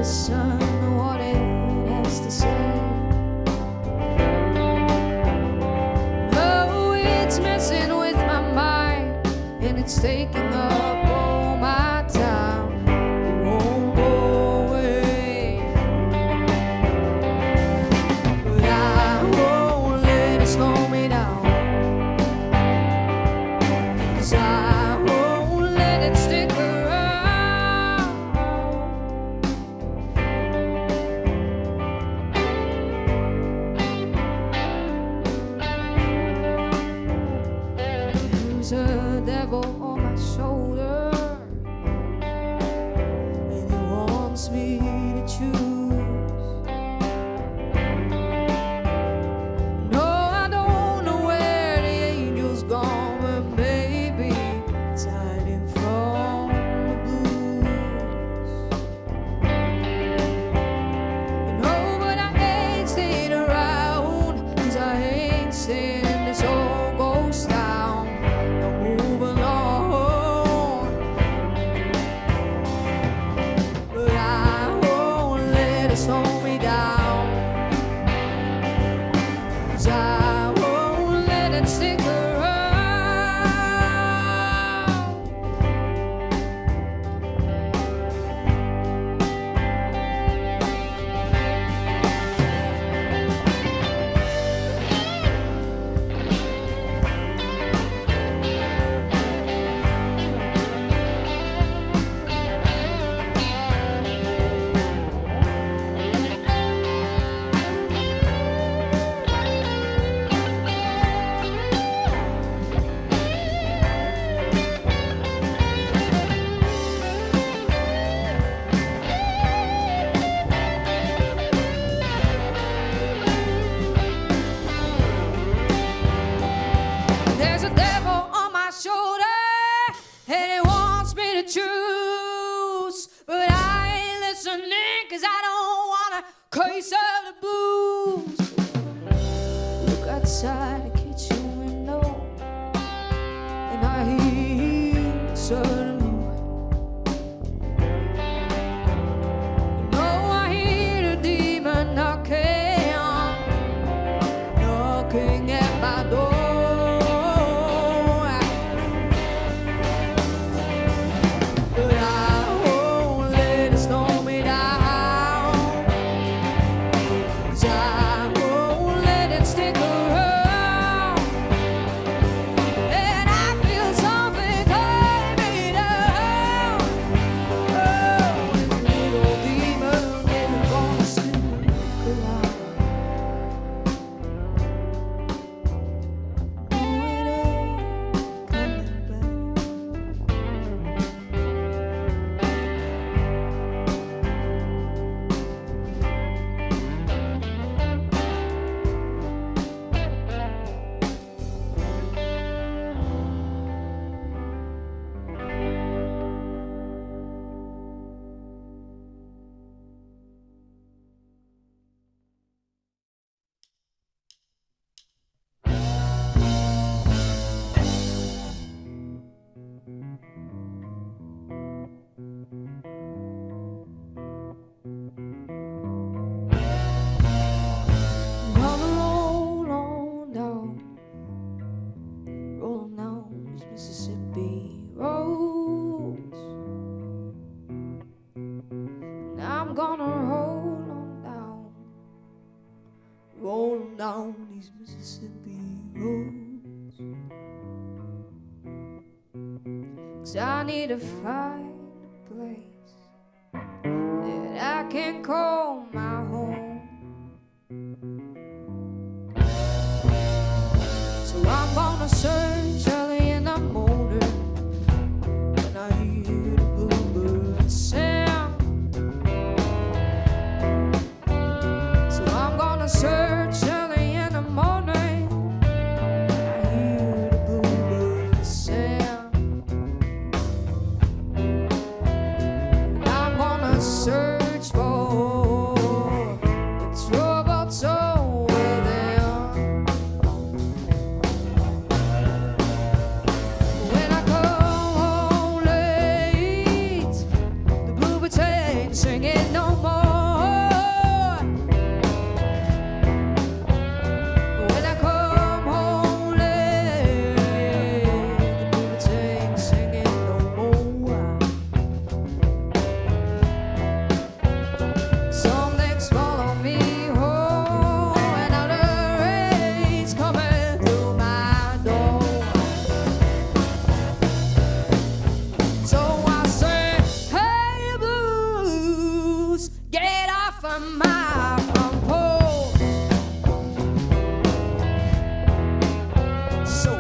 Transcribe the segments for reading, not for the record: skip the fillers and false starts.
listen to what it has to say. No, it's messing with my mind, and it's taking up all my time. It won't go away, but I won't let it slow me down, 'cause I won't let it stick around. There's a devil on my shoulder, and he wants me to choose. No, I don't know where the angel's gone, but maybe it's hiding from the blues. No, but I ain't staying around, 'cause I ain't staying in this old ghost town. I'm moving on, but I won't let it slow me down, 'cause I won't let it stick around. There's a devil on my shoulder, and he wants me to choose, but I ain't listening, 'cause I don't wanna curse out the blues. Look outside the kitchen window, and I hear it suddenly. You know I hear the demon knocking at my door. But I won't let it slow me down, 'cause I won't let it stick around. And I feel something calling me down. Oh, this little demon isn't gonna stick around. No, it ain't coming back. Gonna roll on down these Mississippi roads. And I'm gonna roll on down these Mississippi roads. 'Cause I need to find a place that I can call my home. So I'm gonna search early in the morning, when I hear the bluebirds sing. So I'm gonna search early in the morning, when I hear the bluebirds sing. And I'm gonna search for the troubled soul within. When I come home late, the bluebirds ain't singing no more. from my front porch. So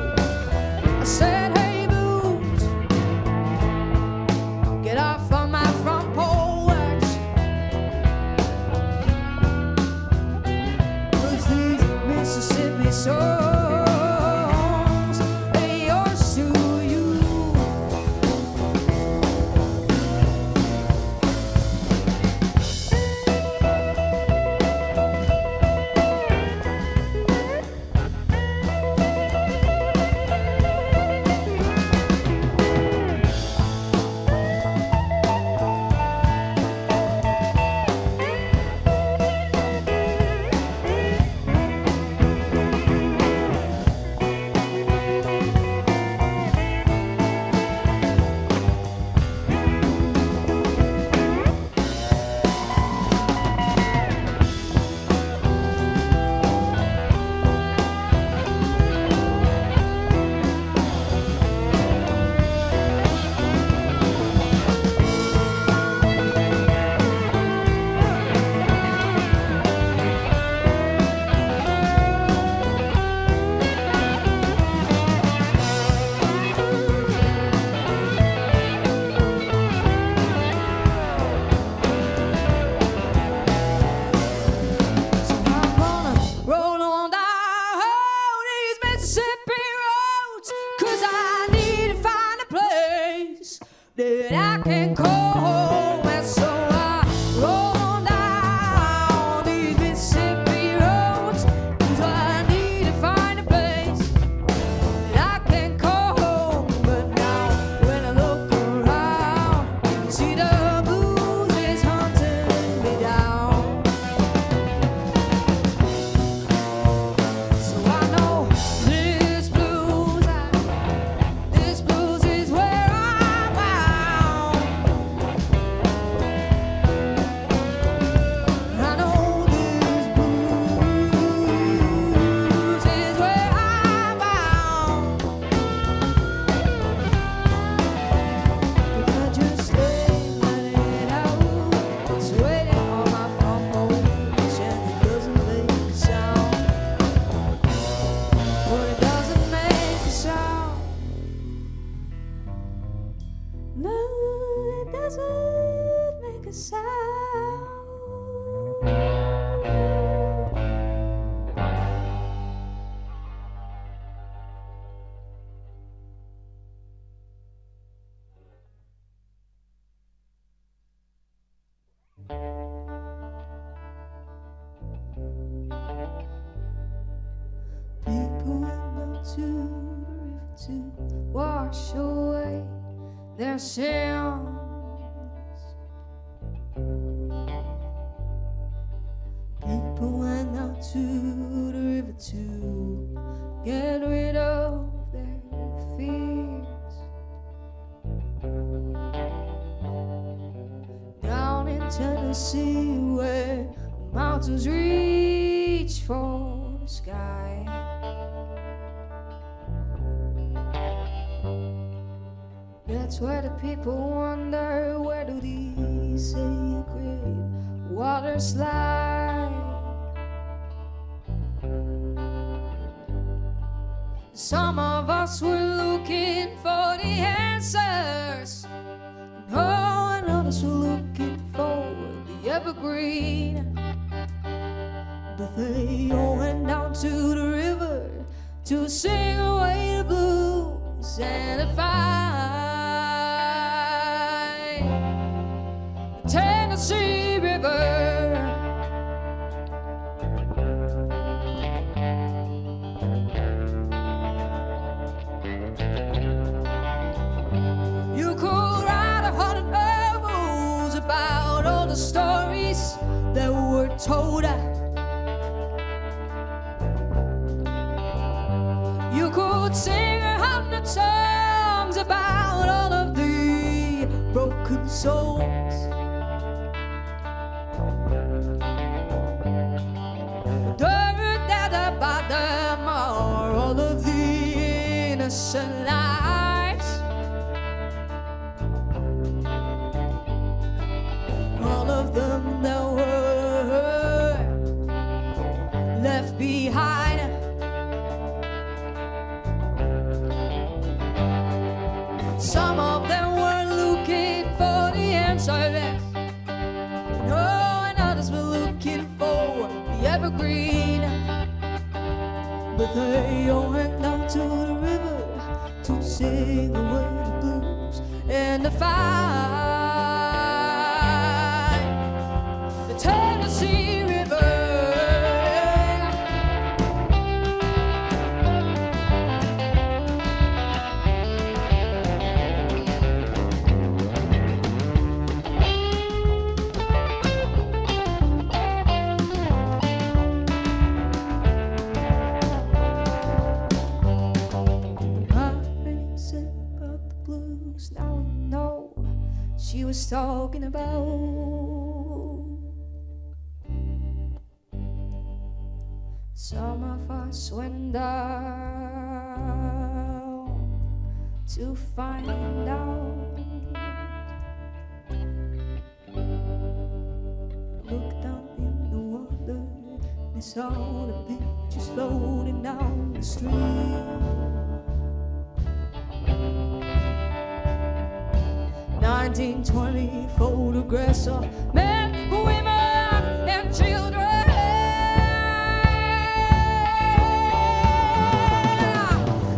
I said, hey blues, get off from my front porch. 'Cause these Mississippi songs, they yours to you. That I can call home, and so I roll on down these Mississippi roads, 'cause I need to find a place that I can call home. But now when I look around, see the blues is hunting me down. So I know this blues is where I'm bound. I know this blues is where I'm bound. If I just stay running out, it's waiting on my front porch, and it doesn't make a sound. But it doesn't make a sound. No, it doesn't make a sound. People went down to the river to wash away their sins. People went out to the river to get rid of their fears. Down in Tennessee, where the mountains reach for the sky, that's where the people wonder, where do these sacred waters lie? Some of us were looking for the answers, and others were looking for the evergreen. But they all went down to the river to sing away the blues and the fight. The Tennessee River. You could write 100 novels about all the stories that were told. You could sing 100 songs about all of the broken souls. Dirt at the bottom are all of the innocent lives. All of them that were evergreen. But they all went down to the river to sing away the blues and the fight. The Tennessee River. Now I know she was talking about some of us went down to find out. Look down in the water and saw the pictures floating down the street. 1920 photographs of men, women, and children.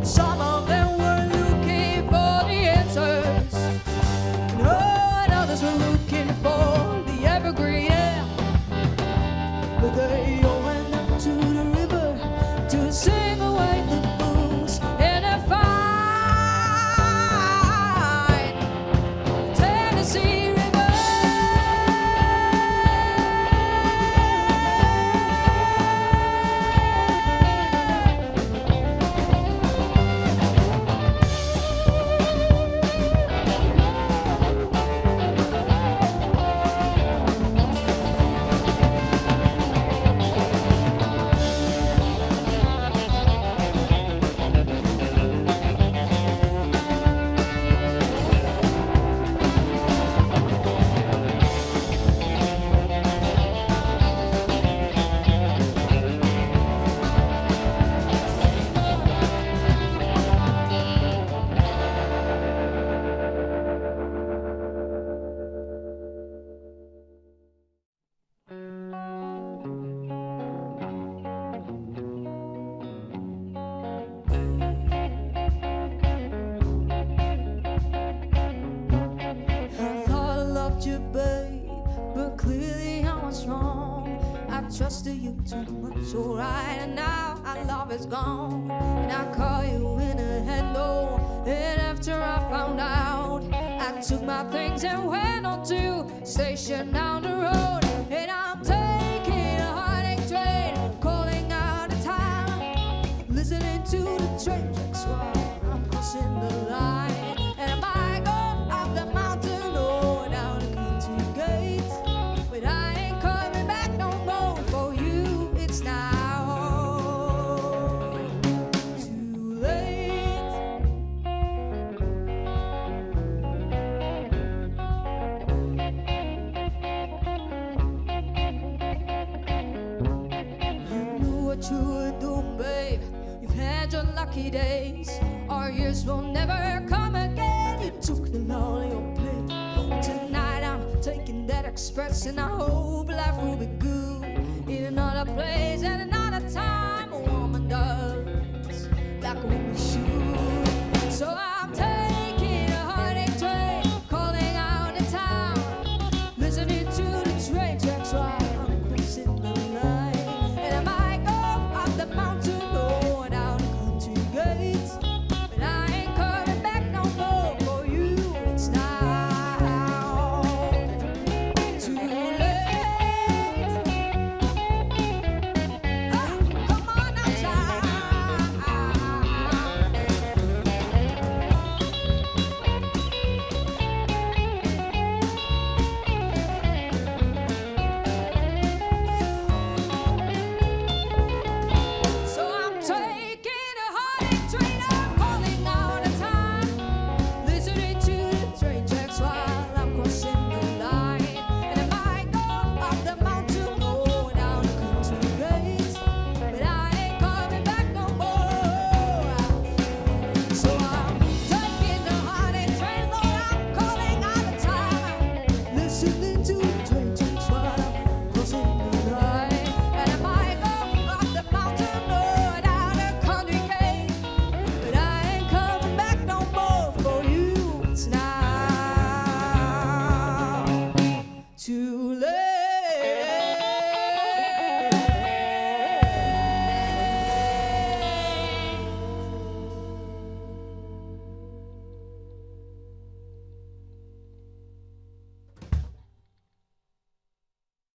Some of them were looking for the answers, and others were looking for the evergreen. But they all went up to the river to sing away the blues and the fire. You, babe, but clearly I was wrong. I trusted you too much, alright, and now our love is gone. And I call you in a handle, and after I found out, I took my things and went on to station down the road. And I'm taking a heartache train, calling out of town, listening to the train tracks while I'm crossing the line. And I might go up the mountain, but I ain't coming back no more. For you, it's now too late. You knew what you were doing, babe. You've had your lucky days. Our years will never come again. You took the all your plate. Tonight I'm taking that express, and I hope life will be